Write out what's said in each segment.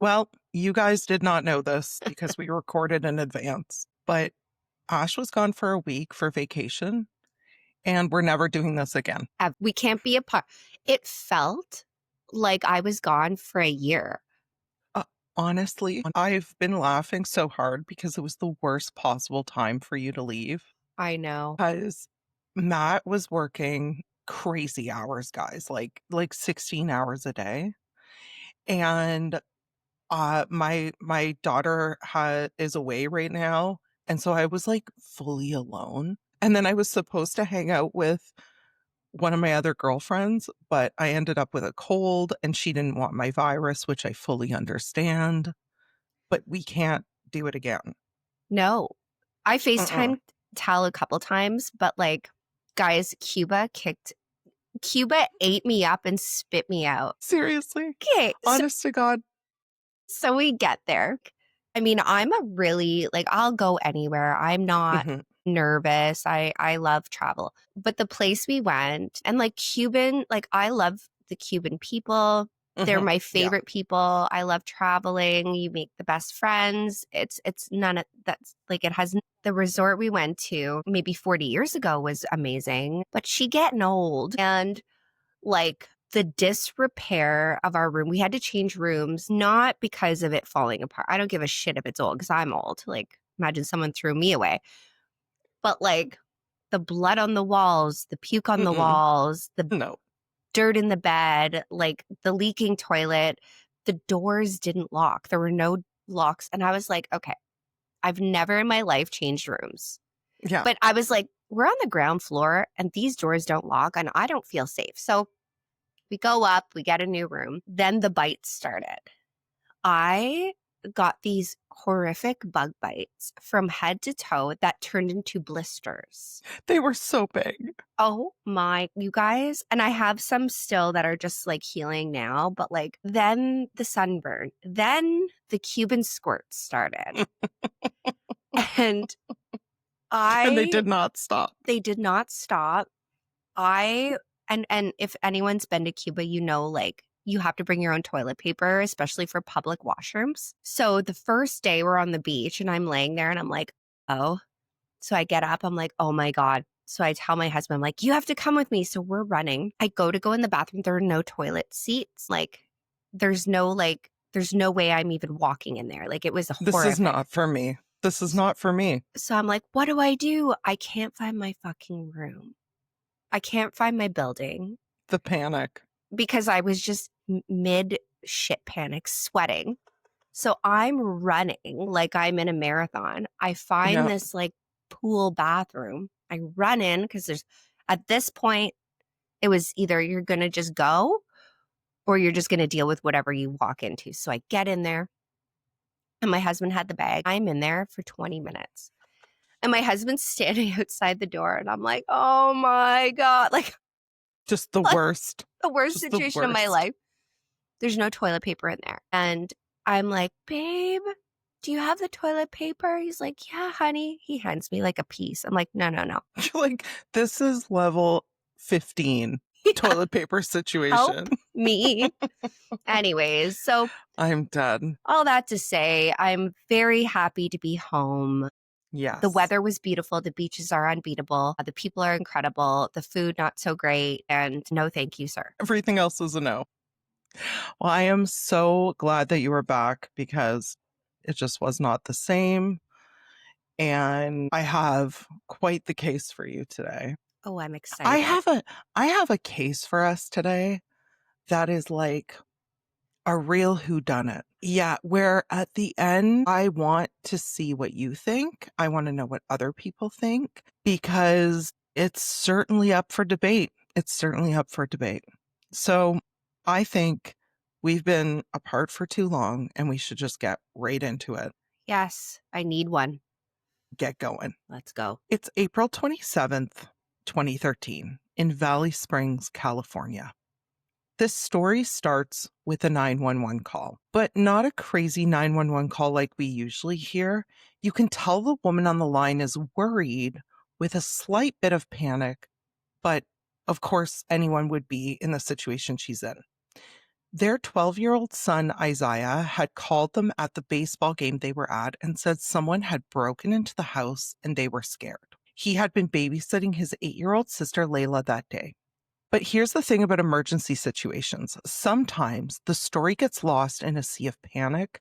Well, you guys did not know this because we recorded in advance, but Ash was gone for a week for vacation, and we're never doing this again. We can't be apart. It felt like I was gone for a year. Uh, Honestly, I've been laughing so hard because it was the worst possible time for you to leave. I know. Because Matt was working crazy hours, guys, like 16 hours a day. And my daughter is away right now, and so I was like fully alone. And then I was supposed to hang out with one of my other girlfriends, but I ended up with a cold and she didn't want my virus, which I fully understand. But we can't do it again. No. I Mm-mm. FaceTimed Tal a couple times, but like, guys, Cuba ate me up and spit me out. Seriously. Okay, Honest to God. so we get there. I mean, I'm a really like I'll go anywhere. I'm not Hmm. nervous. I love travel. But the place we went and like Cuban, like I love the Cuban people. They're Hmm. my Yeah. favorite people. I love traveling. You make the best friends. It's none of that's like it has the resort we went to maybe 40 years ago was amazing, but she getting old and like the disrepair of our room. We had to change rooms, not because of it falling apart. I don't give a shit if it's old because I'm old. Like, imagine someone threw me away. But like the blood on the walls, the puke on the Mm-mm. walls, the No. dirt in the bed, like the leaking toilet, the doors didn't lock. There were no locks. And I was like, okay, I've never in my life changed rooms. Yeah. But I was like, we're on the ground floor and these doors don't lock and I don't feel safe. So we go up, we get a new room. Then the bites started. I got these horrific bug bites from head to toe that turned into blisters. They were so big. Oh my, you guys. And I have some still that are just like healing now, but like then the sunburn, then the Cuban squirts started. And And they I, did not stop. they did not stop. I and if anyone's been to Cuba, you know, like you have to bring your own toilet paper, especially for public washrooms. So the first day we're on the beach and I'm laying there and I'm like, oh. So I get up, I'm like, oh my God. So I tell my husband, I'm like, you have to come with me. So we're running. I go in the bathroom. There are no toilet seats. Like there's no way I'm even walking in there. Like it was This is horrific. not for me. This is not for me. So I'm like, what do I do? I can't find my fucking room. I can't find my building. The panic. Because I was just mid shit panic sweating. So I'm running like I'm in a marathon. I find Yeah. this like pool bathroom. I run in because there's at this point, it was either you're going to just go or you're just going to deal with whatever you walk into. So I get in there and my husband had the bag. I'm in there for 20 minutes. And my husband's standing outside the door and I'm like, oh my God, like, Just the like worst. the worst Just the situation of my worst. life. There's no toilet paper in there. And I'm like, babe, do you have the toilet paper? He's like, yeah, honey. He hands me like a piece. I'm like, no, no, no. Like, this is level 15 Yeah, toilet paper situation. help me. Anyways, so I'm dead. all that to say, I'm very happy to be home. The Yes. weather was beautiful. The beaches are unbeatable. The people are incredible. The food, not so great. And no, thank you, sir. Everything else is a no. Well, I am so glad that you were back because it just was not the same. And I have quite the case for you today. Oh, I'm I excited. have a I have a case for us today that is like a real whodunit. Yeah, where at the end, I want to see what you think. I want to know what other people think because it's certainly up for debate. It's certainly up for debate. So I think we've been apart for too long and we should just get right into it. Yes, I need one. Get going. Let's go. It's April 27th, 2013, in Valley Springs, California. This story starts with a 911 call, but not a crazy 911 call like we usually hear. You can tell the woman on the line is worried with a slight bit of panic, but of course, anyone would be in the situation she's in. Their 12-year-old son, Isaiah, had called them at the baseball game they were at and said someone had broken into the house and they were scared. He had been babysitting his 8-year-old sister, Leila, that day. But here's the thing about emergency situations. Sometimes the story gets lost in a sea of panic,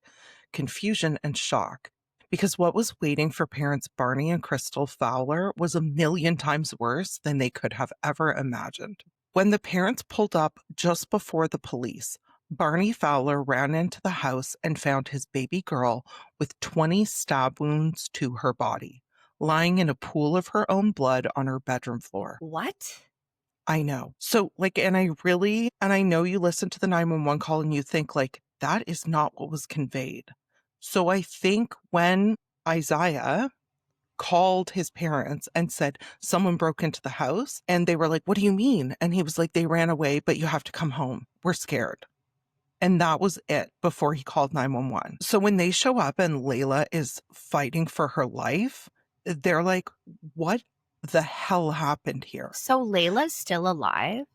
confusion, and shock. Because what was waiting for parents Barney and Crystal Fowler was a million times worse than they could have ever imagined. When the parents pulled up just before the police, Barney Fowler ran into the house and found his baby girl with 20 stab wounds to her body, lying in a pool of her own blood on her bedroom floor. What? I know. So, like, and I know you listen to the 911 call and you think, like, that is not what was conveyed. So I think when Isaiah called his parents and said, someone broke into the house, and they were like, what do you mean? And he was like, they ran away, but you have to come home. We're scared. And that was it before he called 911. So when they show up and Leila is fighting for her life, they're like, what the hell happened here? So Layla's still alive?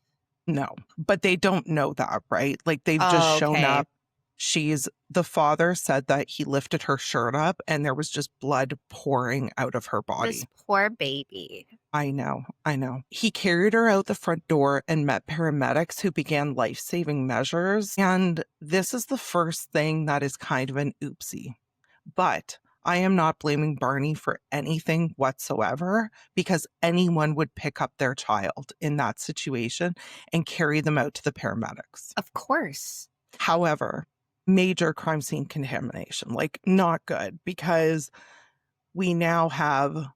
No, but they don't know that, right? Like they've just Oh, shown okay. up. The father said that he lifted her shirt up and there was just blood pouring out of her This body. poor baby. I know. He carried her out the front door and met paramedics who began life-saving measures. And this is the first thing that is kind of an oopsie. But I am not blaming Barney for anything whatsoever because anyone would pick up their child in that situation and carry them out to the paramedics. Of course. However, major crime scene contamination, like not good because we now have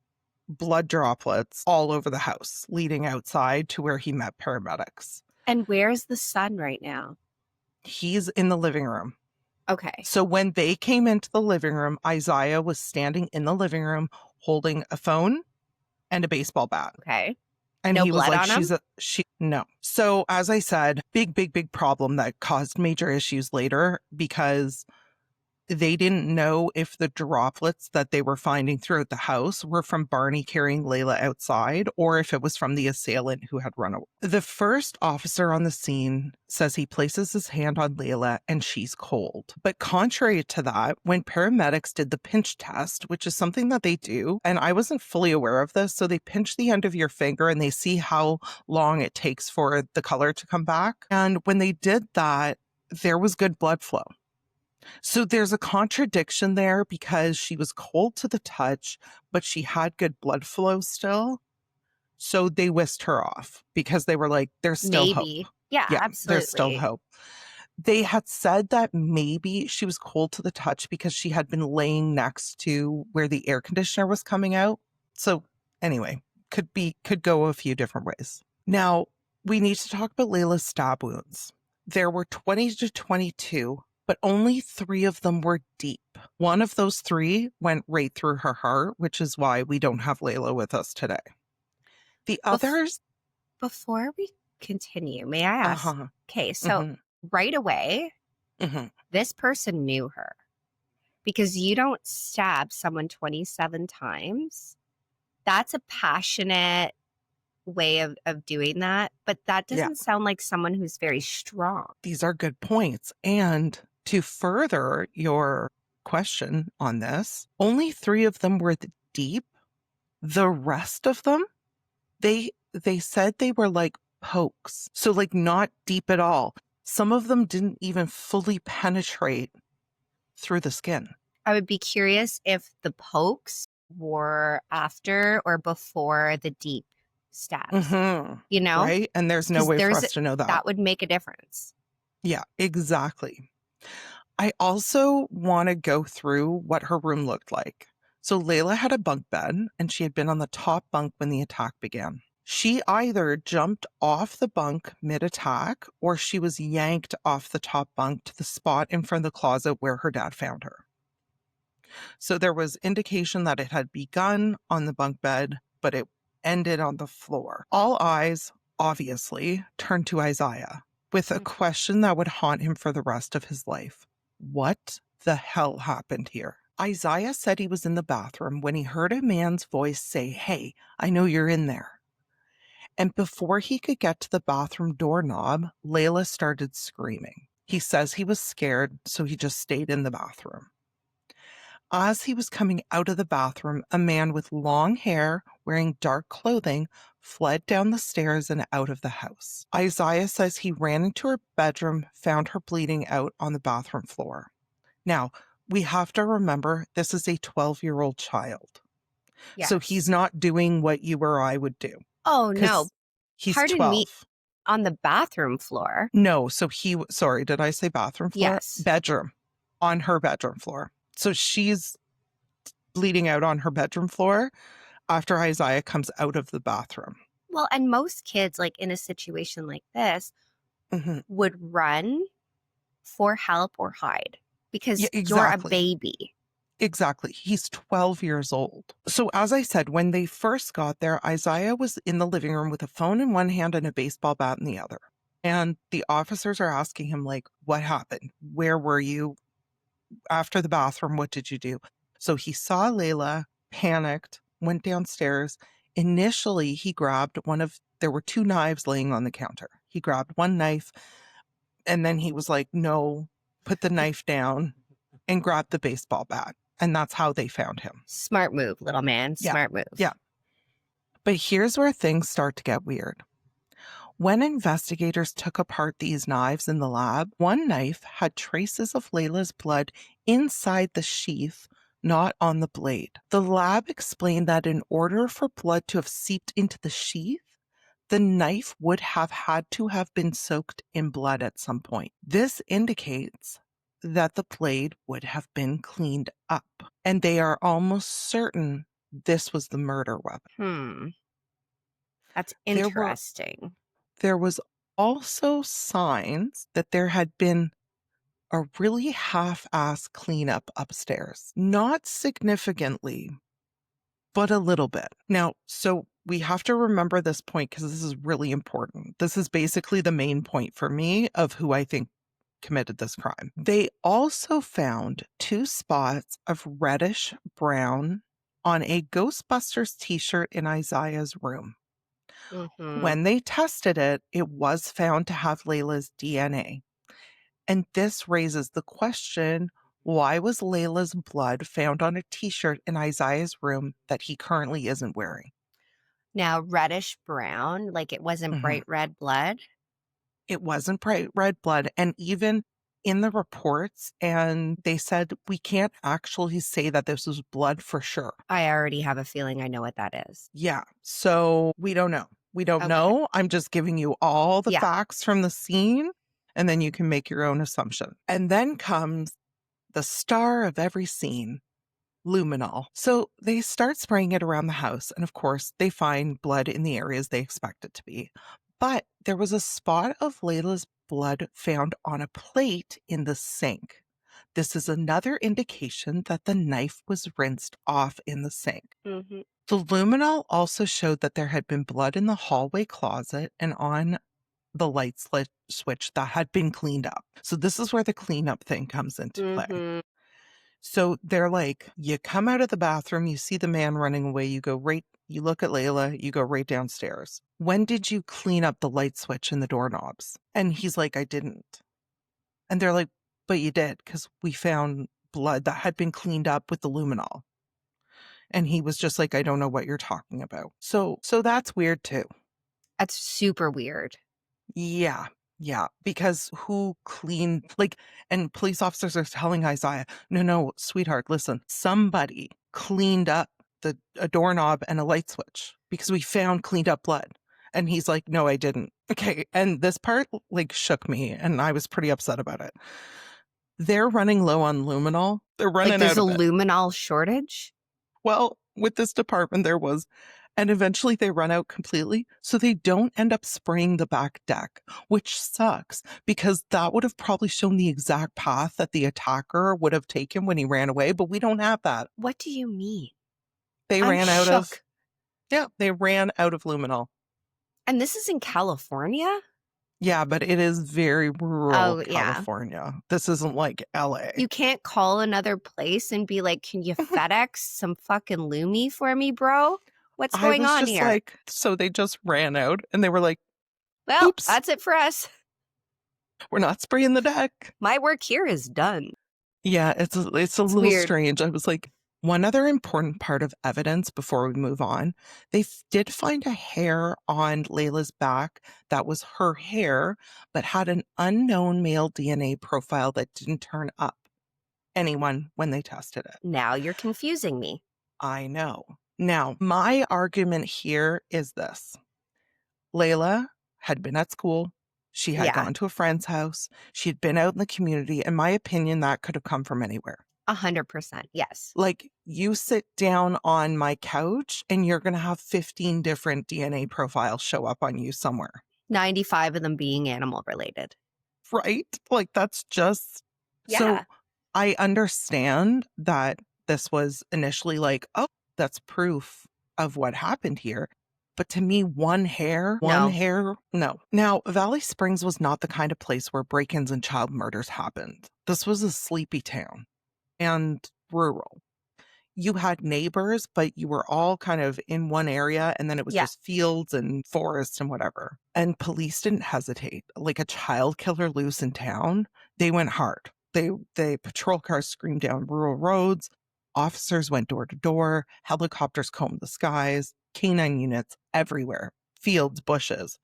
blood droplets all over the house leading outside to where he met paramedics. And where's the son right now? He's in the living room. Okay. So when they came into the living room, Isaiah was standing in the living room holding a phone and a baseball bat. Okay. And No he was blood like, on him? no. So as I said, big problem that caused major issues later because they didn't know if the droplets that they were finding throughout the house were from Barney carrying Leila outside or if it was from the assailant who had run away. The first officer on the scene says he places his hand on Leila and she's cold. But contrary to that, when paramedics did the pinch test, which is something that they do, and I wasn't fully aware of this, so they pinch the end of your finger and they see how long it takes for the color to come back. And when they did that, there was good blood flow. So there's a contradiction there because she was cold to the touch, but she had good blood flow still. So they whisked her off because they were like, there's still Maybe. hope. Yeah, There's still absolutely. hope. They had said that maybe she was cold to the touch because she had been laying next to where the air conditioner was coming out. So anyway, could go a few different ways. Now, we need to talk about Leila's stab wounds. There were 20 to 22, but only 3 of them were deep. One of those 3 went right through her heart, which is why we don't have Leila with us today. The others... Before we continue, may I ask? Uh-huh. Okay, so right away, this person knew her because you don't stab someone 27 times. That's a passionate way of doing that, but that doesn't sound like someone who's very strong. These are good points. And to further your question on this, only 3 of them were deep. The rest of them, they said they were like pokes. So like not deep at all. Some of them didn't even fully penetrate through the skin. I would be curious if the pokes were after or before the deep stabs, you know? Right? And there's no way for us to know that. That would make a difference. Yeah, exactly. I also want to go through what her room looked like. So Leila had a bunk bed and she had been on the top bunk when the attack began. She either jumped off the bunk mid-attack or she was yanked off the top bunk to the spot in front of the closet where her dad found her. So there was indication that it had begun on the bunk bed, but it ended on the floor. All eyes, obviously, turned to Isaiah with a question that would haunt him for the rest of his life. What the hell happened here? Isaiah said he was in the bathroom when he heard a man's voice say, "Hey, I know you're in there." And before he could get to the bathroom doorknob, Leila started screaming. He says he was scared, so he just stayed in the bathroom. As he was coming out of the bathroom, a man with long hair, wearing dark clothing, fled down the stairs and out of the house. Isaiah says he ran into her bedroom, found her bleeding out on the bathroom floor. Now, we have to remember this is a 12-year-old child. So he's Yes. not doing what you or I would do Oh, no. because he's Pardon me. 12. On the bathroom floor? No, so sorry, did I say bathroom floor? Yes. Bedroom, on her bedroom floor. So she's bleeding out on her bedroom floor after Isaiah comes out of the bathroom. Well, and most kids, like in a situation like this, Mhm. would run for help or hide Yeah, because you're a exactly. baby. Exactly. He's 12 years old. So, as I said, when they first got there, Isaiah was in the living room with a phone in one hand and a baseball bat in the other. And the officers are asking him, like, what happened? Where were you after the bathroom? What did you do? So he saw Leila, panicked, went downstairs. Initially, he grabbed there were two knives laying on the counter. He grabbed one knife and then he was like, no, put the knife down and grabbed the baseball bat. And that's how they found him. Smart move, little man. Yeah. Smart move. Yeah. But here's where things start to get weird. When investigators took apart these knives in the lab, one knife had traces of Layla's blood inside the sheath, not on the blade. The lab explained that in order for blood to have seeped into the sheath, the knife would have had to have been soaked in blood at some point. This indicates that the blade would have been cleaned up, and they are almost certain this was the murder weapon. That's There were interesting. There was also signs that there had been a really half-assed cleanup upstairs. Not significantly, but a little bit. Now, so we have to remember this point because this is really important. This is basically the main point for me of who I think committed this crime. They also found two spots of reddish brown on a Ghostbusters t-shirt in Isaiah's room. Mm-hmm. When they tested it, it was found to have Layla's DNA. And this raises the question, why was Layla's blood found on a t-shirt in Isaiah's room that he currently isn't wearing? Now, reddish brown, like it wasn't Mhm. bright red blood. It wasn't bright red blood. And even in the reports, and they said, we can't actually say that this was blood for sure. I already have a feeling I know what that is. Yeah. So we don't know. We don't Okay. know. I'm just giving you all the Yeah. facts from the scene, and then you can make your own assumption. And then comes the star of every scene, luminol. So they start spraying it around the house, and of course, they find blood in the areas they expect it to be. But there was a spot of Layla's blood found on a plate in the sink. This is another indication that the knife was rinsed off in the sink. Mm-hmm. The luminol also showed that there had been blood in the hallway closet and on the switch that had been cleaned up. So this is where the cleanup thing comes into play. Mm-hmm. So they're like, you come out of the bathroom, you see the man running away, you look at Layla, you go right downstairs. When did you clean up the light switch and the doorknobs? And he's like, I didn't. And they're like, but you did, because we found blood that had been cleaned up with the luminol. And he was just like, I don't know what you're talking about. So that's weird too. That's super weird. Yeah. Yeah. Because who cleaned, like, and police officers are telling Isaiah, no, sweetheart, listen, somebody cleaned up a doorknob and a light switch because we found cleaned up blood. And he's like, no, I didn't. Okay. And this part like shook me and I was pretty upset about it. They're running low on luminol. They're Like running there's out a of it. luminol shortage. Well, with this department, there was. And eventually they run out completely. So they don't end up spraying the back deck, which sucks because that would have probably shown the exact path that the attacker would have taken when he ran away. But we don't have that. What do you mean? They I'm ran out of, shook. yeah, they ran out of luminol. And this is in California? Yeah, but it is very rural Oh, yeah. California. This isn't like LA. You can't call another place and be like, can you FedEx some fucking Lumi for me, bro? What's I going was on just here? like, so they just ran out and they were like, Well, oops. that's it for us. We're not spraying the deck. My work here is done. Yeah, it's a It's little weird. strange. I was like, one other important part of evidence before we move on, they did find a hair on Layla's back that was her hair, but had an unknown male DNA profile that didn't turn up anyone when they tested it. Now you're confusing me. I know. Now, my argument here is this. Layla had been at school. She had Yeah, gone to a friend's house. She had been out in the community. In my opinion, that could have come from anywhere. 100%. Yes. Like, you sit down on my couch and you're going to have 15 different DNA profiles show up on you somewhere, 95 of them being animal related. right? Like, that's just so Yeah. I understand that this was initially like, oh, that's proof of what happened here. But to me, one No. hair, no. Now, Valley Springs was not the kind of place where break ins and child murders happened. This was a sleepy town and rural. You had neighbors, but you were all kind of in one area, and then it was Yeah. just fields and forests and whatever. And police didn't hesitate. Like a child killer loose in town, they went hard. They patrol cars screamed down rural roads. Officers went door to door. Helicopters combed the skies. Canine units everywhere. Fields, bushes.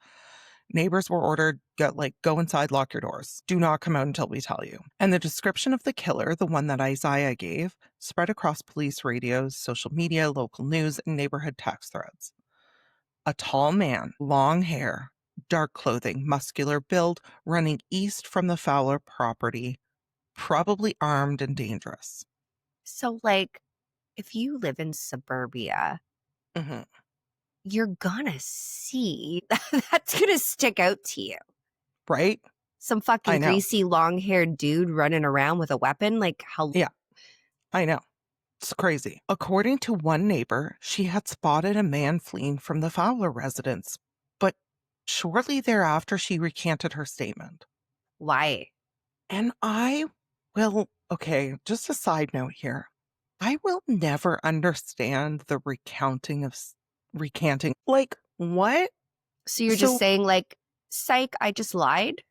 Neighbors were ordered, go inside, lock your doors. Do not come out until we tell you. And the description of the killer, the one that Isaiah gave, spread across police radios, social media, local news, and neighborhood text threads. A tall man, long hair, dark clothing, muscular build, running east from the Fowler property, probably armed and dangerous. So, like, if you live in suburbia, Mhm. you're gonna see that's gonna stick out to you. Right? Some I fucking know. greasy, long haired dude running around with a weapon. Like, how? Yeah, I know. It's crazy. According to one neighbor, she had spotted a man fleeing from the Fowler residence, but shortly thereafter, she recanted her statement. Why? And okay, just a side note here. I will never understand the recanting. Like, what? So you're just So, saying, like, psych, I just lied?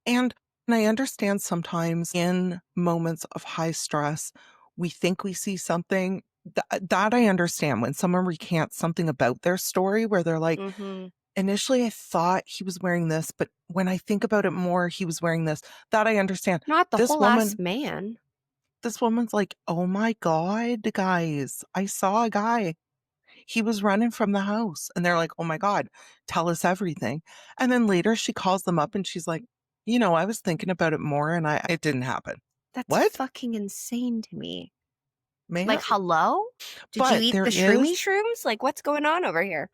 and I understand sometimes in moments of high stress, we think we see something that I understand when someone recants something about their story where they're like, Mm-hmm. initially I thought he was wearing this, but when I think about it more, he was wearing this. That I understand. Not the This whole ass woman, man. this woman's like, oh my God, guys, I saw a guy. He was running from the house. And they're like, oh my God, tell us everything. And then later she calls them up and she's like, I was thinking about it more and it didn't happen. That's What? fucking insane to me. Man? Like, hello? Did you But eat there the shroomy is, shrooms? Like, what's going on over here?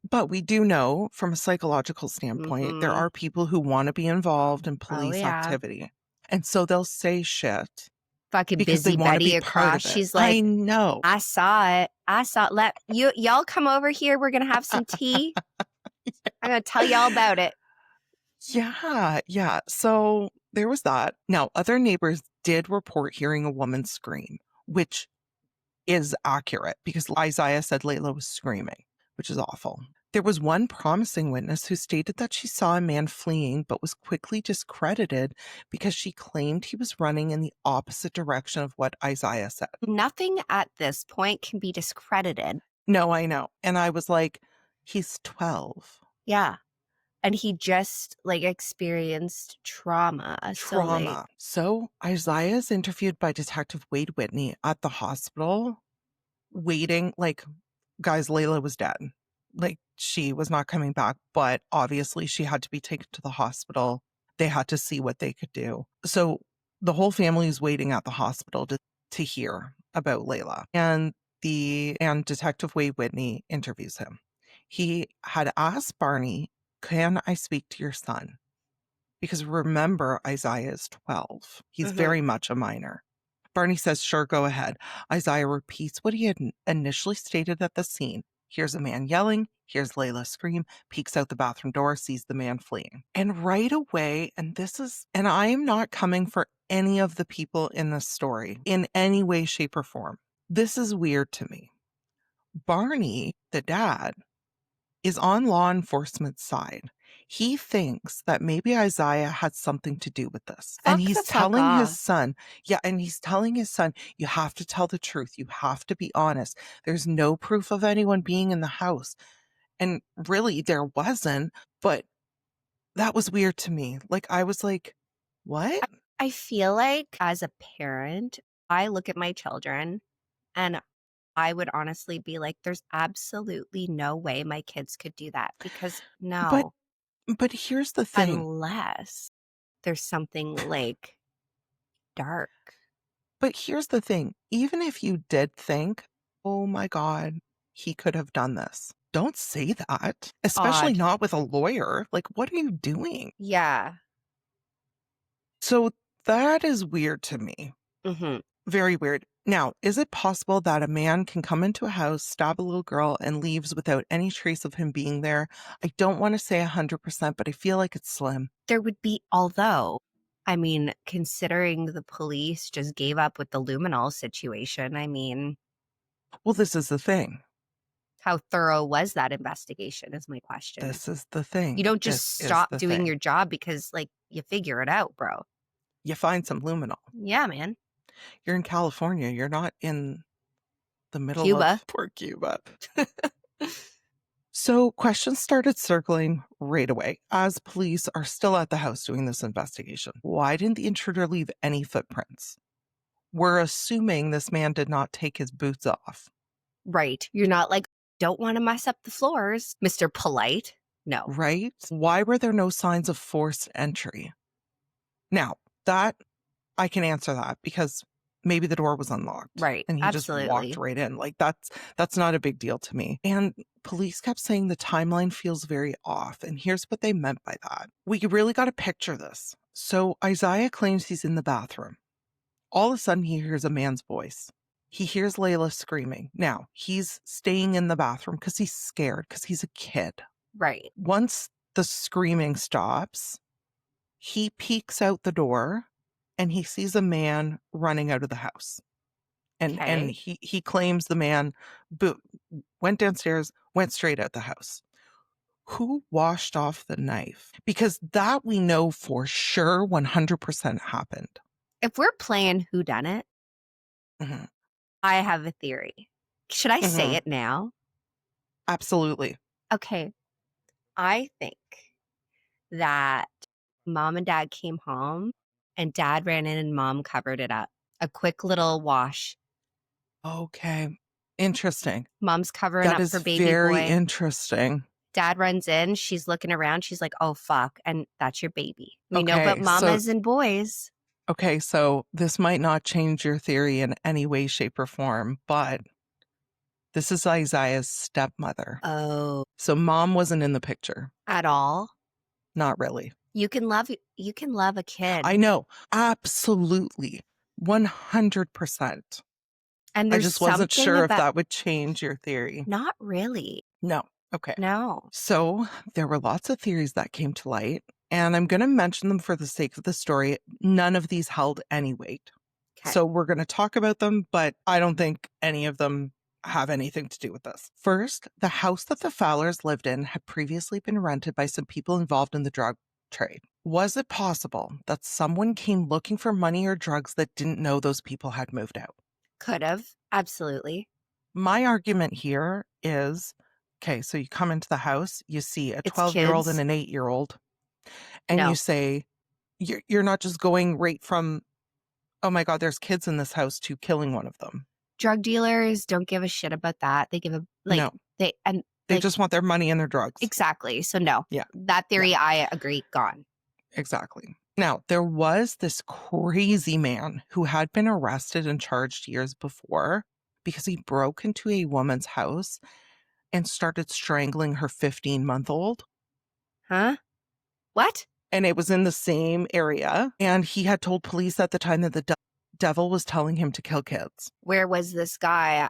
but we do know from a psychological standpoint, there Mm-hmm. are people who want to be involved in Oh, police yeah. activity. And so they'll say shit Fucking because they busy want to be Betty part across. of it. She's I like, know. I saw it. I saw it. Y'all come over here. We're gonna have some tea. I'm gonna tell y'all about it. Yeah, yeah. So there was that. Now, other neighbors did report hearing a woman scream, which is accurate because Isaiah said Layla was screaming, which is awful. There was one promising witness who stated that she saw a man fleeing, but was quickly discredited because she claimed he was running in the opposite direction of what Isaiah said. Nothing at this point can be discredited. No, I know. And I was like, he's 12. Yeah. And he just like experienced trauma. So like, Trauma. So Isaiah is interviewed by Detective Wade Whitney at the hospital, waiting. Like, guys, Layla was dead. Like, she was not coming back, but obviously she had to be taken to the hospital. They had to see what they could do. So the whole family is waiting at the hospital to hear about Layla. And Detective Wade Whitney interviews him. He had asked Barney, can I speak to your son? Because remember, Isaiah is 12. He's mhm. very much a minor. Barney says, sure, go ahead. Isaiah repeats what he had initially stated at the scene. Here's a man yelling. Here's Layla scream, peeks out the bathroom door, sees the man fleeing. And right away, and I am not coming for any of the people in this story in any way, shape, or form. This is weird to me. Barney, the dad, is on law enforcement's side. He thinks that maybe Isaiah had something to do with this. And Fuck the fuck off. he's telling his son, you have to tell the truth. You have to be honest. There's no proof of anyone being in the house. And really, there wasn't, but that was weird to me. Like, I was like, what? I feel like as a parent, I look at my children and I would honestly be like, there's absolutely no way my kids could do that because But no, but here's the thing. unless there's something like dark. But here's the thing. Even if you did think, oh my God, he could have done this. Don't say that, especially Odd. not with a lawyer. Like, what are you doing? Yeah. So that is weird to me. Hmm. Very weird. Now, is it possible that a man can come into a house, stab a little girl, and leaves without any trace of him being there? I don't want to say 100%, but I feel like it's slim. There would be, although, I mean, considering the police just gave up with the luminol situation, I mean, Well, this is the thing. how thorough was that investigation is my question. This is the You thing. don't just This is stop the doing thing. your job because, like, you figure it out, bro. You find some luminol. Yeah, man. You're in California. You're not in the middle Cuba. of poor Cuba. So questions started circling right away as police are still at the house doing this investigation. Why didn't the intruder leave any footprints? We're assuming this man did not take his boots off, Right. You're not like, don't want to mess up the floors, Mr. Polite. No. right? Why were there no signs of forced entry? Now, that I can answer that because maybe the door was unlocked Right. and he just walked Absolutely. right in. Like that's not a big deal to me. And police kept saying the timeline feels very off. And here's what they meant by that. We really got to picture this. So Isaiah claims he's in the bathroom. All of a sudden he hears a man's voice. He hears Layla screaming. Now, he's staying in the bathroom because he's scared because he's a kid. Right. Once the screaming stops, he peeks out the door and he sees a man running out of the house. And Okay. he claims the man went downstairs, went straight out the house. Who washed off the knife? Because that we know for sure 100% happened. If we're playing whodunit, Mhm, I have a theory. Should I say mhm, it now? absolutely. Okay. I think that mom and dad came home and dad ran in and mom covered it up. A quick little wash. Okay. Interesting. Mom's covering That up is for baby very boy. interesting. Dad runs in. She's looking around. She's like, oh, fuck. And that's your baby. We know about Okay, so mamas and boys. okay, so this might not change your theory in any way, shape, or form, but this is Isaiah's stepmother. Oh, So mom wasn't in the picture. at all. Not really. You can love a I kid. know. Absolutely. 100%. And I there's just wasn't something sure if about that would change your theory. not really. No. Okay. No. So there were lots of theories that came to light, and I'm going to mention them for the sake of the story. None of these held any weight. Okay. So we're going to talk about them, but I don't think any of them have anything to do with this. First, the house that the Fowlers lived in had previously been rented by some people involved in the drug trade. Was it possible that someone came looking for money or drugs that didn't know those people had moved out? Could have. Absolutely. My argument here is okay, so you come into the house, you see a It's 12-year-old and kids. an 8-year-old, and you No. say, you're not just going right from, oh my God, there's kids in this house to killing one of them. Drug dealers don't give a shit about that. They give a No, they and they like just want their money and their drugs. exactly. So no. Yeah, That yeah, theory I agree gone. exactly. Now, there was this crazy man who had been arrested and charged years before because he broke into a woman's house and started strangling her 15-month-old. Huh? What? And it was in the same area. And he had told police at the time that the devil was telling him to kill kids. Where was this guy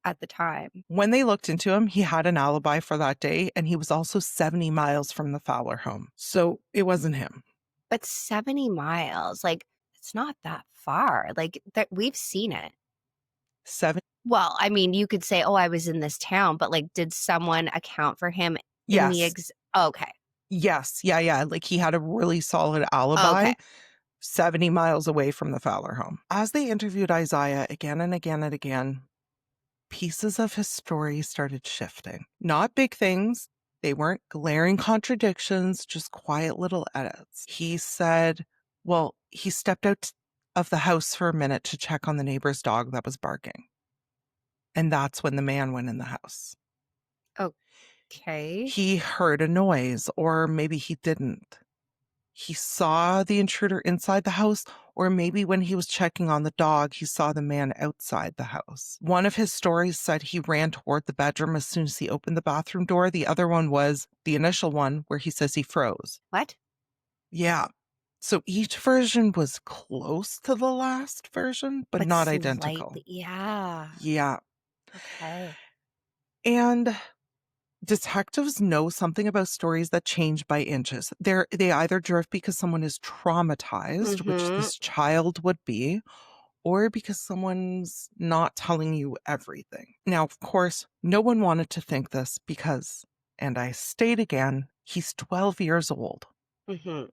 at the time? When they looked into him, he had an alibi for that day, and he was also 70 miles from the Fowler home. So it wasn't him. But 70 miles, like it's not that far. Like that we've seen it. 7. Well, I mean, you could say, "Oh, I was in this town," but like did someone account for him in the Yes. okay. Yes. Yeah, yeah. Like he had a really solid alibi Okay. 70 miles away from the Fowler home. As they interviewed Isaiah again and again and again, pieces of his story started shifting. Not big things. They weren't glaring contradictions, just quiet little edits. He said, well, he stepped out of the house for a minute to check on the neighbor's dog that was barking. And that's when the man went in the house. Okay. He heard a noise, or maybe he didn't. He saw the intruder inside the house, or maybe when he was checking on the dog, he saw the man outside the house. One of his stories said he ran toward the bedroom as soon as he opened the bathroom door. The other one was the initial one where he says he froze. What? Yeah. So each version was close to the last version, but But not identical. slightly. Yeah. Yeah. Okay. And detectives know something about stories that change by inches. They either drift because someone is traumatized, which Mm-hmm. this child would be, or because someone's not telling you everything. Now, of course, no one wanted to think this because, and I state again, he's 12 years old. Mm-hmm.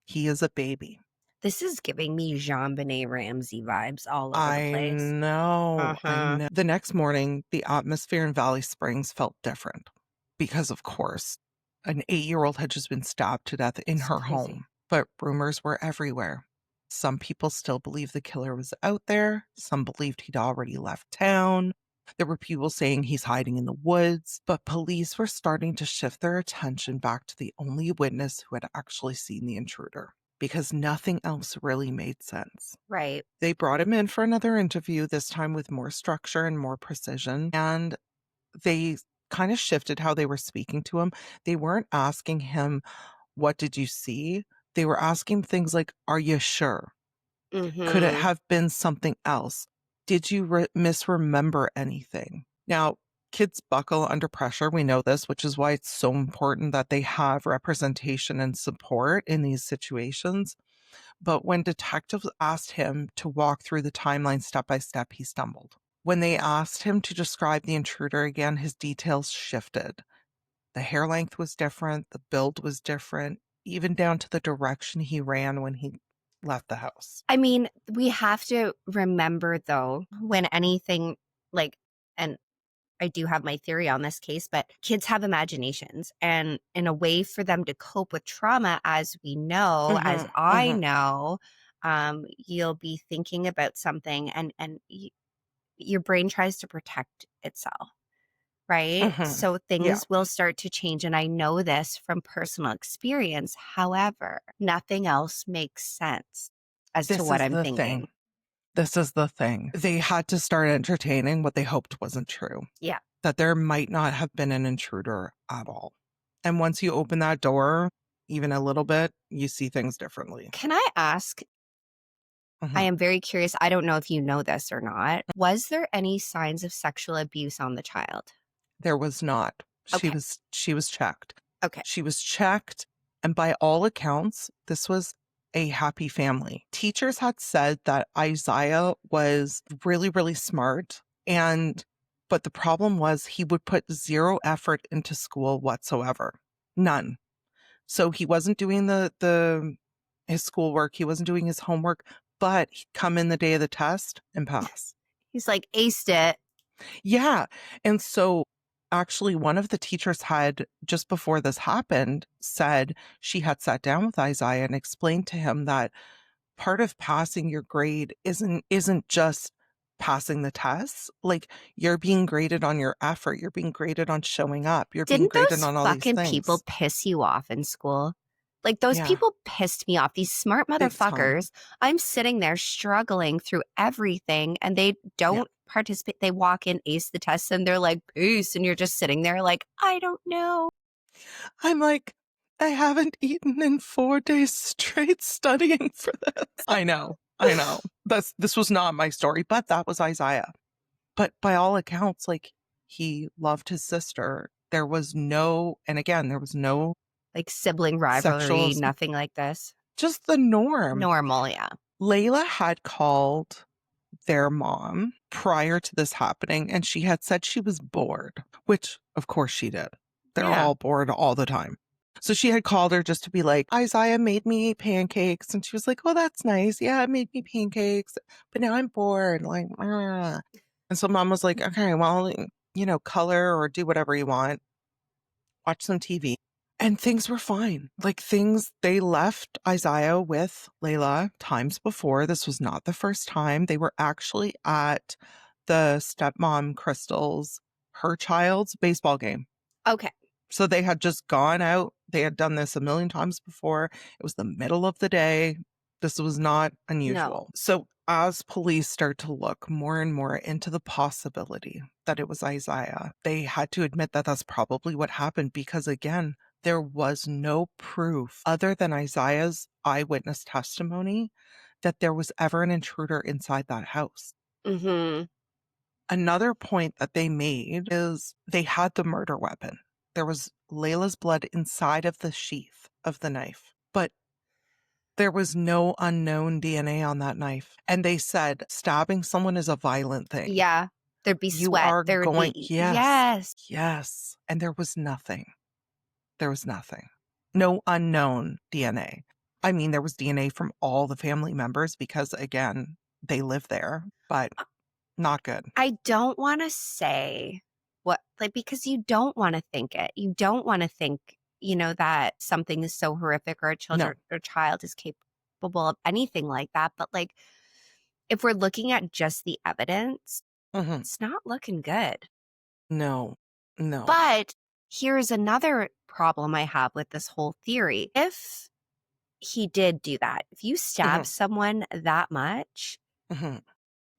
He is a baby. This is giving me JonBenet Ramsey vibes all over the I place. know, I Uh-huh. know. The next morning, the atmosphere in Valley Springs felt different because, of course, an 8-year-old had just been stabbed to death in It's her crazy. home. But rumors were everywhere. Some people still believed the killer was out there. Some believed he'd already left town. There were people saying he's hiding in the woods. But police were starting to shift their attention back to the only witness who had actually seen the intruder because nothing else really made sense. Right. They brought him in for another interview, this time with more structure and more precision, and they kind of shifted how they were speaking to him. They weren't asking him, "What did you see?" They were asking things like, "Are you sure? Could it Mm-hmm. have been something else? Did you misremember anything?" Now, kids buckle under pressure. We know this, which is why it's so important that they have representation and support in these situations. But when detectives asked him to walk through the timeline step by step, he stumbled. When they asked him to describe the intruder again, his details shifted. The hair length was different, the build was different, even down to the direction he ran when he left the house. I mean, we have to remember though, when anything like, and I do have my theory on this case, but kids have imaginations. And in a way for them to cope with trauma, as we know, as Mhm, I mhm, know, you'll be thinking about something and your brain tries to protect itself. Right. mhm. So Yeah, things will start to change. And I know this from personal experience. However, nothing else makes sense as to this what is I'm the thinking. thing. This is the thing. They had to start entertaining what they hoped wasn't true. Yeah. That there might not have been an intruder at all. And once you open that door, even a little bit, you see things differently. Can I ask? I Mhm. am very curious. I don't know if you know this or not. Was there any signs of sexual abuse on the child? There was not. She Okay. was she was checked. Okay. She was checked, and by all accounts, this was a happy family. Teachers had said that Isaiah was really, really smart, and but the problem was he would put 0 effort into school whatsoever. None. So he wasn't doing the his schoolwork, he wasn't doing his homework, but he'd come in the day of the test and pass. He's like aced it. Yeah, and so, actually, one of the teachers had, just before this happened, said she had sat down with Isaiah and explained to him that part of passing your grade isn't just passing the tests, like, you're being graded on your effort, you're being graded on showing up, you're being Didn't graded those on all these fucking people things. piss you off in school? Like, those Yeah, people pissed me off. These smart big time. motherfuckers. I'm sitting there struggling through everything and they Yeah. don't participate. They walk in, ace the test, and they're like, peace. And you're just sitting there like, I don't know. I'm like, "I haven't eaten in 4 days straight studying for this." I know. This was not my story, but that was Isaiah. But by all accounts, like, he loved his sister. There was no, and again, there was no Like sibling sexual rivalry, nothing like this. just the norm. Normal, yeah. Layla had called their mom prior to this happening, and she had said she was bored, which, of course, she did. They're Yeah. all bored all the time. So she had called her just to be like, Isaiah made me pancakes. And she was like, oh, that's nice. Yeah, it made me pancakes. But now I'm bored. Like, ah. And so mom was like, okay, well, color or do whatever you want, watch some TV. And things were fine. Like they left Isaiah with Layla times before. This was not the first time. They were actually at the stepmom Crystal's, her child's baseball game. Okay. So they had just gone out. They had done this a million times before. It was the middle of the day. This was not No. unusual. So as police start to look more and more into the possibility that it was Isaiah, they had to admit that that's probably what happened because, again, there was no proof other than Isaiah's eyewitness testimony that there was ever an intruder inside that house. Mm-hmm. Another point that they made is they had the murder weapon. There was Layla's blood inside of the sheath of the knife, but there was no unknown DNA on that knife. And they said stabbing someone is a violent thing. Yeah. There'd be You sweat. are There would going, be, yes, yes. yes. And there was nothing. There was nothing. No unknown DNA. I mean, there was DNA from all the family members because, again, they live there, but not good. I don't want to say what, like, because you don't want to think it. You don't want to think, that something is so horrific or a No. children or child is capable of anything like that. But like, if we're looking at just the evidence, Mhm. it's not looking good. No. No. But here's another problem I have with this whole theory. If he did do that, if you stab Mhm. someone that much, Mhm.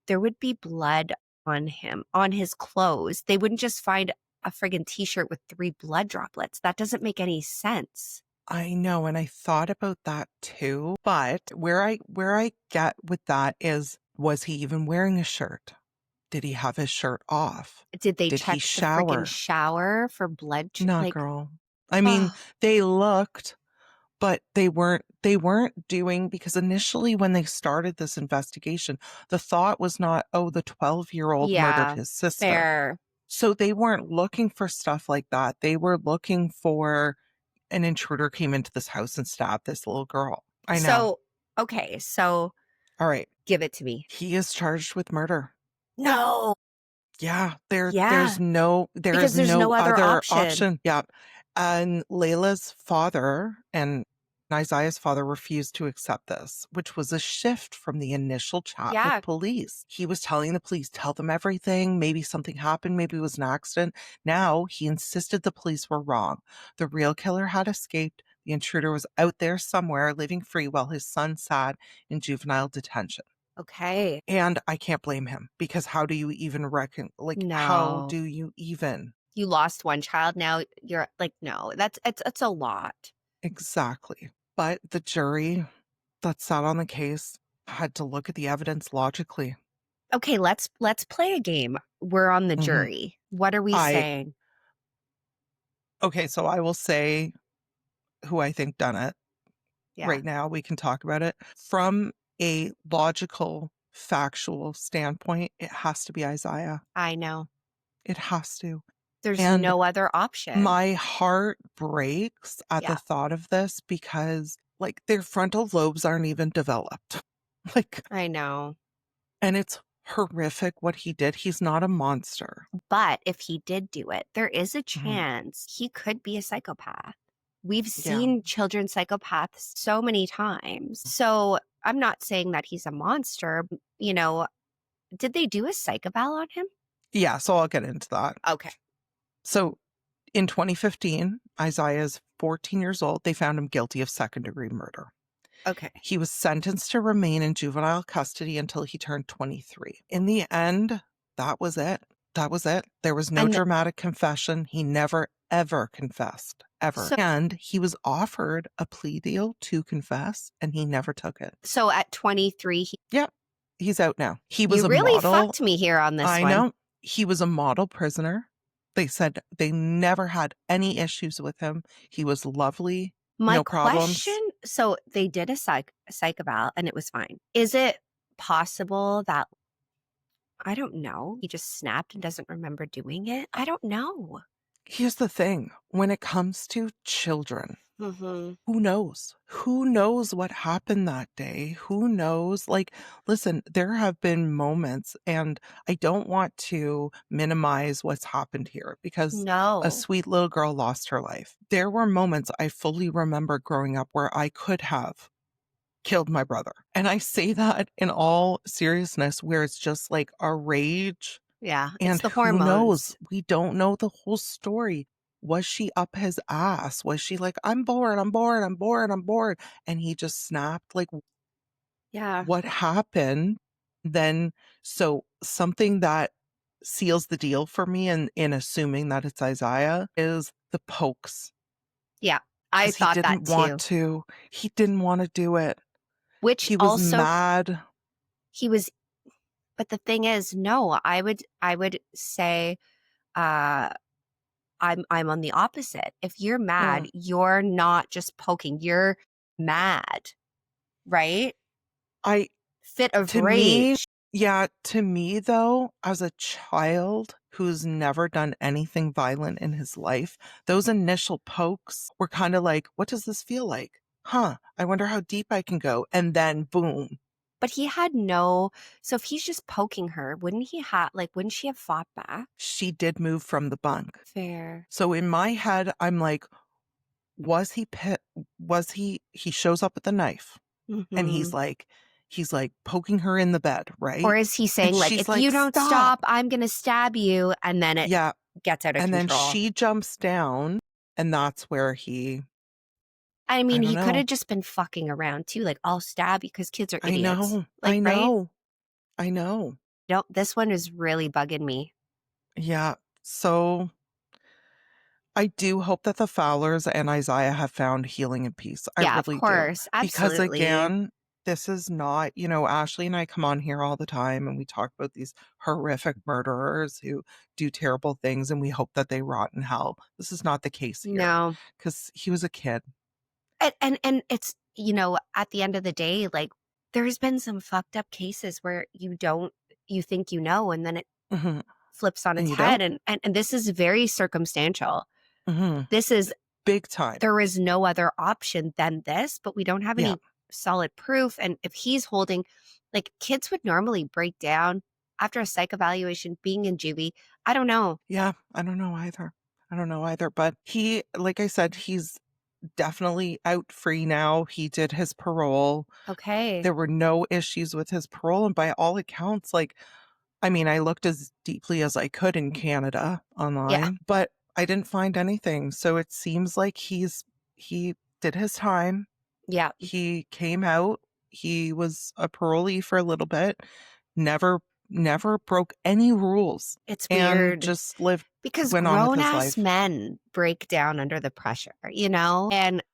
there would be blood on him, on his clothes. They wouldn't just find a friggin' t-shirt with 3 blood droplets. That doesn't make any sense. I know, and I thought about that too, but where I get with that is, was he even wearing a shirt? Did he have his shirt off? Did they Did he check the friggin' shower? shower for blood? Nah, Like, girl. I mean, oh, they looked, but they weren't doing, because initially when they started this investigation, the thought was not, oh, the 12-year-old murdered yeah, his sister. fair. So they weren't looking for stuff like that. They were looking for an intruder came into this house and stabbed this little girl. I know. So, okay, so All right. give it to me. He is charged with murder. No. Yeah, there Yeah, there's no there because is there's no no other other option. option. Yeah. And Layla's father and Isaiah's father refused to accept this, which was a shift from the initial chat with Yeah, police. He was telling the police, tell them everything. Maybe something happened. Maybe it was an accident. Now he insisted the police were wrong. The real killer had escaped. The intruder was out there somewhere living free while his son sat in juvenile detention. okay. And I can't blame him because how do you even how No. do you even? You lost one child, now you're like, no, it's a lot. Exactly. But the jury that sat on the case had to look at the evidence logically. Okay, let's play a game. We're on the Mhm. jury. What are we I saying? Okay, so I will say who I think done it. Yeah, Right now, we can talk about it. From a logical, factual standpoint, it has to be Isaiah. I know. It has to. There's And no other option. my heart breaks at the Yeah, thought of this because, like, their frontal lobes aren't even developed. Like, I know. and it's horrific what he did. He's not a monster. But if he did do it, there is a Mhm. chance he could be a psychopath. We've Yeah. seen children psychopaths so many times. So I'm not saying that he's a monster. Did they do a psych eval on him? Yeah, so I'll get into that. Okay. So in 2015, Isaiah is 14 years old. They found him guilty of second-degree murder. Okay. He was sentenced to remain in juvenile custody until he turned 23. In the end, that was it. That was it. There was no And dramatic confession. He never, ever confessed, ever. so And he was offered a plea deal to confess, and he never took it. so at 23, Yep. He's out now. He was you a really model. fucked me here on this I one. know. He was a model prisoner. They said they never had any issues with him. He was lovely, My no problems. question, so they did a psych eval and it was fine. Is it possible that, I don't know, he just snapped and doesn't remember doing it? I don't know. Here's the thing, when it comes to children, Mhm. Who knows? Who knows what happened that day? Who knows? Like, listen, there have been moments, and I don't want to minimize what's happened here because a No. sweet little girl lost her life. There were moments I fully remember growing up where I could have killed my brother. And I say that in all seriousness, where it's just like a rage. Yeah, it's And the who knows? hormones. We don't know the whole story. Was she up his ass? Was she like, I'm bored, I'm bored, I'm bored, I'm bored? And he just snapped? Like, Yeah. what happened? Then, so something that seals the deal for me in assuming that it's Isaiah is the pokes. Yeah. I Because thought that too. he didn't want to do it. Which He was also mad. he was but the thing is, no, I would say, uh, I'm on the opposite. If you're mad, Mm. you're not just poking, you're mad, right? I Fit of To me, rage. yeah, to me though, as a child who's never done anything violent in his life, those initial pokes were kind of like, what does this feel like? Huh, I wonder how deep I can go. And then boom, But he had no so if he's just poking her, wouldn't she have fought back? she did move from the bunk. Fair. So in my head, I'm like, was he pit? He shows up with a knife and Mhm. he's like poking her in the bed, Or right? is he And saying, like, she's "If like, you don't stop. stop, I'm gonna stab you," and then it Yeah. gets out of And then control? she jumps down, and that's where I I mean, don't he coulda know. just been fucking around too, like, "I'll stab you," because kids are I idiots. know, Like, I right? know, I know. Don't this one is really bugging me. Yeah. So I do hope that the Fowlers and Isaiah have found healing and peace. I Yeah, of really do. course, Because absolutely. again, this is not, Ashley and I come on here all the time and we talk about these horrific murderers who do terrible things and we hope that they rot in hell. This is not the case here No. because he was a kid. And it's at the end of the day, like, there's been some fucked up cases where you think and then it Mhm. flips on And its you head, don't? and this is very circumstantial. Mhm. This is Big time. there is no other option than this, but we don't have Yeah. any solid proof, and if he's holding like, kids would normally break down after a psych evaluation, being in juvie. I don't know. Yeah, I don't know either. I don't know either, but he like I said, he's definitely out free now. He did his parole. Okay. There were no issues with his parole, and by all accounts, like, I mean, I looked as deeply as I could in Canada Yeah. online, but I didn't find anything. So it seems like he did his time. Yeah. He came out. He was a parolee for a little bit. Never never broke any rules It's and weird just lived because went on with grown his ass life. men break down under the pressure, you know? And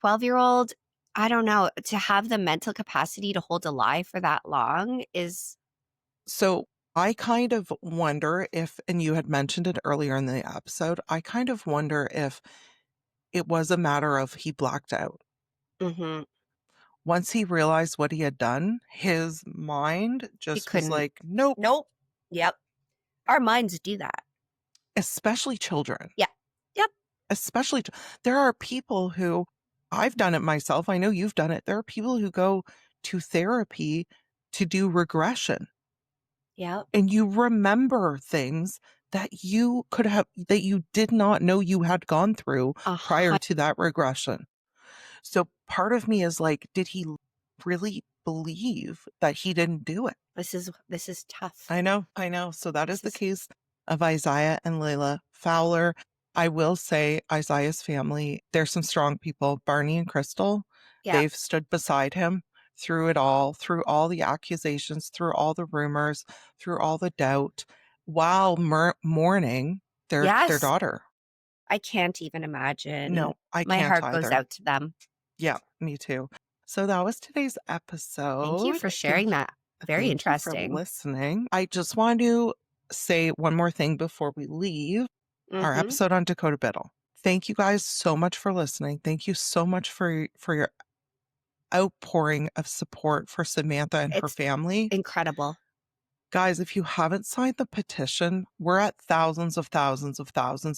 12-year-old, I don't know, to have the mental capacity to hold a lie for that long is So I kind of wonder if, and you had mentioned it earlier in the episode, I kind of wonder if it was a matter of he blacked out. mhm, Once he realized what he had done, his mind he just was couldn't. like, nope, Nope. Yep. Our minds do that. especially children. Yeah. Yep. Especially, there are people who I've done it myself. I know you've done it. There are people who go to therapy to do regression Yep. and you remember things that you did not know you had gone through A prior hun to that regression. So part of me is like, did he really believe that he didn't do it? this is tough. I know. So that is This the is case of Isaiah and Leila Fowler. I will say Isaiah's family, there's some strong people. Barney and Crystal, yeah. they've stood beside him through it all, through all the accusations, through all the rumors, through all the doubt, while mourning their Yes. daughter. I can't even imagine. No, I My can't heart goes either. out to them. Yeah, me too. So that was today's Thank you episode. for sharing that. Very Thank you for interesting. listening. I just want to say one more thing before we leave our Mhm. episode on Dakota Biddle. Thank you guys so much for listening. Thank you so much for your outpouring of support for Samantha and her It's family. incredible. Guys, if you haven't signed the petition, we're at thousands of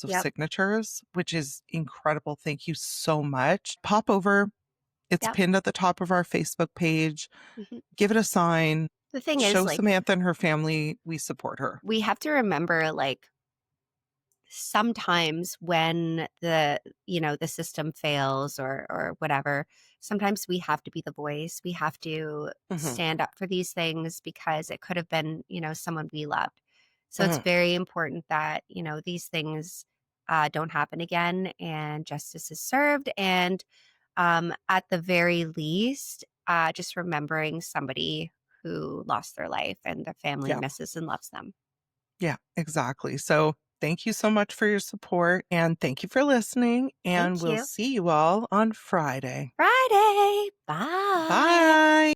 Yep. signatures, which is incredible. Thank you so much. Pop over. It's Yep. pinned at the top of our Facebook page. Mhm. Give it a sign. The thing is, Show like, Samantha and her family we support her. we have to remember, like, sometimes when the system fails or whatever, sometimes we have to be the voice. We have to Mhm, stand up for these things because it could have been, someone we loved. So it's mhm. very important that, these things don't happen again and justice is served. And at the very least, just remembering somebody who lost their life and their family Yeah, misses and loves them. yeah, exactly. So thank you so much for your support and thank you for listening. And Thank we'll you. see you all on Friday. Friday. Bye. Bye.